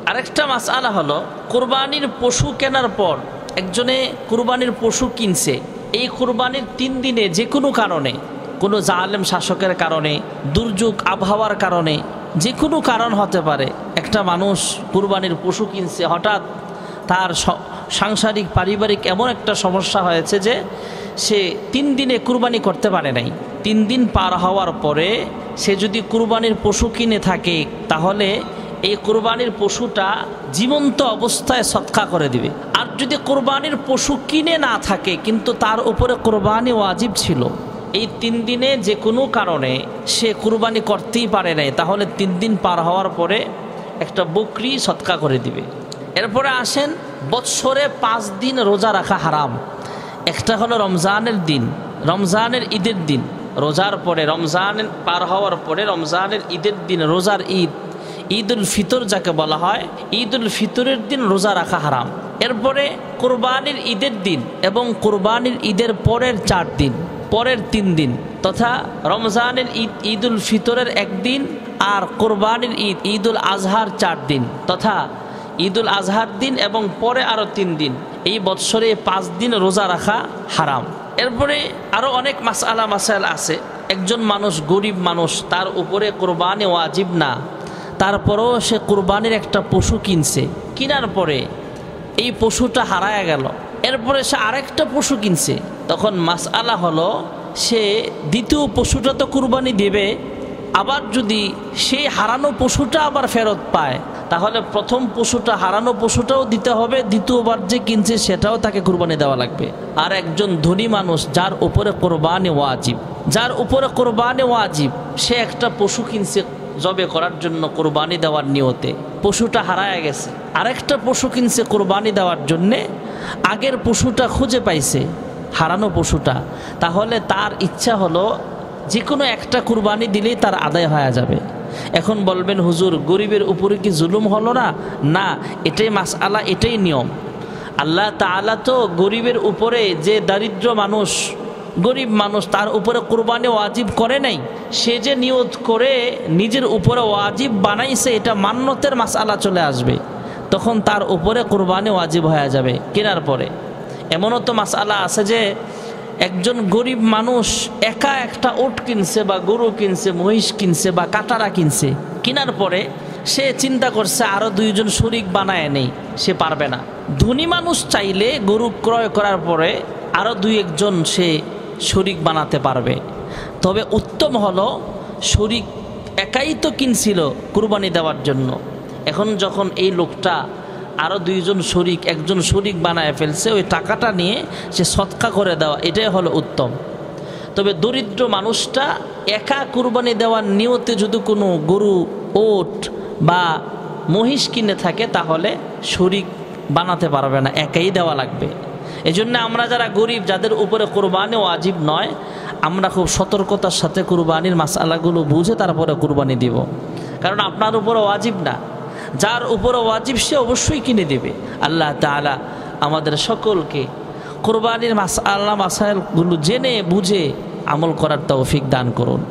আরেকটা মাসআলা হলো কুরবানির পশু কেনার পর একজনে কুরবানির পশু কিনছে, এই কুরবানির 3 দিনে যে কোনো কারণে, কোনো জালেম শাসকের কারণে, দুর্যোগ আবহাওয়ার কারণে, যে কোনো কারণ হতে পারে, একটা মানুষ কুরবানির পশু কিনছে, হঠাৎ তার সাংসারিক পারিবারিক এমন একটা সমস্যা হয়েছে যে সে 3 দিনে কুরবানি করতে পারে নাই। 3 দিন পার হওয়ার পরে সে যদি কুরবানির পশু কিনে থাকে তাহলে এই কুরবানির পশুটা জীবন্ত অবস্থায় সদকা করে দিবে। আর যদি কুরবানির পশু কিনে না থাকে কিন্তু তার উপরে কুরবানি ওয়াজিব ছিল, এই 3 দিনে যে কোনো কারণে সে কুরবানি করতেই পারে নাই, তাহলে 3 দিন পার হওয়ার পরে একটা বকরি সদকা করে দিবে। এরপরে আসেন, বৎসরে 5 দিন রোজা রাখা হারাম। একটা হলো রমজানের দিন, রমজানের ঈদের দিন, রোজার পরে রমজান পার হওয়ার পরে রমজানের ঈদের দিন, রোজার ঈদ, ঈদুল ফিতর যাকে বলা হয়, ঈদুল ফিতরের দিন রোজা রাখা হারাম। এরপরে কুরবানির ঈদের দিন এবং কুরবানির ঈদের পরের 4 দিন, পরের 3 দিন, তথা রমজানের ঈদ, ঈদুল ফিতরের 1 দিন, আর কুরবানির ঈদ, ঈদুল আজহার 4 দিন, তথা ঈদুল আজহার দিন এবং পরে আরও 3 দিন, এই বৎসরে 5 দিন রোজা রাখা হারাম। এরপরে আরও অনেক মাসআলা মাসাইল আছে। একজন মানুষ গরিব মানুষ, তার উপরে কুরবানি ওয়াজিব না, তারপরেও সে কুরবানির একটা পশু কিনছে, কেনার পরে এই পশুটা হারায় গেল, এরপরে সে আরেকটা পশু কিনছে, তখন মাসআলা হলো সে দ্বিতীয় পশুটা তো কুরবানি দেবে, আবার যদি সেই হারানো পশুটা আবার ফেরত পায় তাহলে প্রথম পশুটা, হারানো পশুটাও দিতে হবে, দ্বিতীয়বার যে কিনছে সেটাও তাকে কুরবানি দেওয়া লাগবে। আর একজন ধনী মানুষ যার উপরে কুরবানি ওয়াজিব, যার উপরে কুরবানি ওয়াজিব, সে একটা পশু কিনছে জবে করার জন্য কুরবানি দেওয়ার নিয়তে, পশুটা হারায় গেছে, আরেকটা পশু কিনছে কুরবানি দেওয়ার জন্যে, আগের পশুটা খুঁজে পাইছে, হারানো পশুটা, তাহলে তার ইচ্ছা হলো যে কোনো একটা কুরবানি দিলেই তার আদায় হয়ে যাবে। এখন বলবেন হুজুর গরিবের উপরে কি জুলুম হলো না? না, এটাই মাসআলা, এটাই নিয়ম। আল্লাহ তাআলা তো গরিবের উপরে, যে দারিদ্র মানুষ, গরিব মানুষ, তার উপরে কুরবানি ওয়াজিব করে নাই, সে যে নিয়ত করে নিজের উপরে ওয়াজিব বানাইছে, এটা মান্নতের মাসআলা চলে আসবে, তখন তার উপরে কুরবানি ওয়াজিব হয়ে যাবে কেনার পরে। এমনও তো মাসআলা আছে যে একজন গরিব মানুষ একা একটা ওট কিনছে বা গরু কিনছে, মহিষ কিনছে বা কাটারা কিনছে, কেনার পরে সে চিন্তা করছে আরও 2 জন শরিক বানায় নেই, সে পারবে না। ধনী মানুষ চাইলে গরু ক্রয় করার পরে আরও 2-1 জন সে শরিক বানাতে পারবে। তবে উত্তম হলো শরিক একাই তো কিনছিল কুরবানি দেওয়ার জন্য, এখন যখন এই লোকটা আরও 2 জন শরিক, 1 জন শরিক বানায় ফেলছে, ওই টাকাটা নিয়ে সে সদকা করে দেওয়া, এটাই হলো উত্তম। তবে দরিদ্র মানুষটা একা কুরবানি দেওয়ার নিয়তে যদি কোনো গরু, ওট বা মহিষ কিনে থাকে তাহলে শরিক বানাতে পারবে না, একাই দেওয়া লাগবে। এজন্য আমরা যারা গরিব, যাদের উপরে কুরবানি ওয়াজিব নয়, আমরা খুব সতর্কতার সাথে কুরবানির মাসআলাগুলো বুঝে তারপরে কুরবানি দিব, কারণ আপনার উপরে ওয়াজিব না, যার উপরে ওয়াজিব সে অবশ্যই কিনে দেবে। আল্লাহ তাআলা আমাদের সকলকে কুরবানির মাসআলা মাসাইলগুলো জেনে বুঝে আমল করার তৌফিক দান করুন।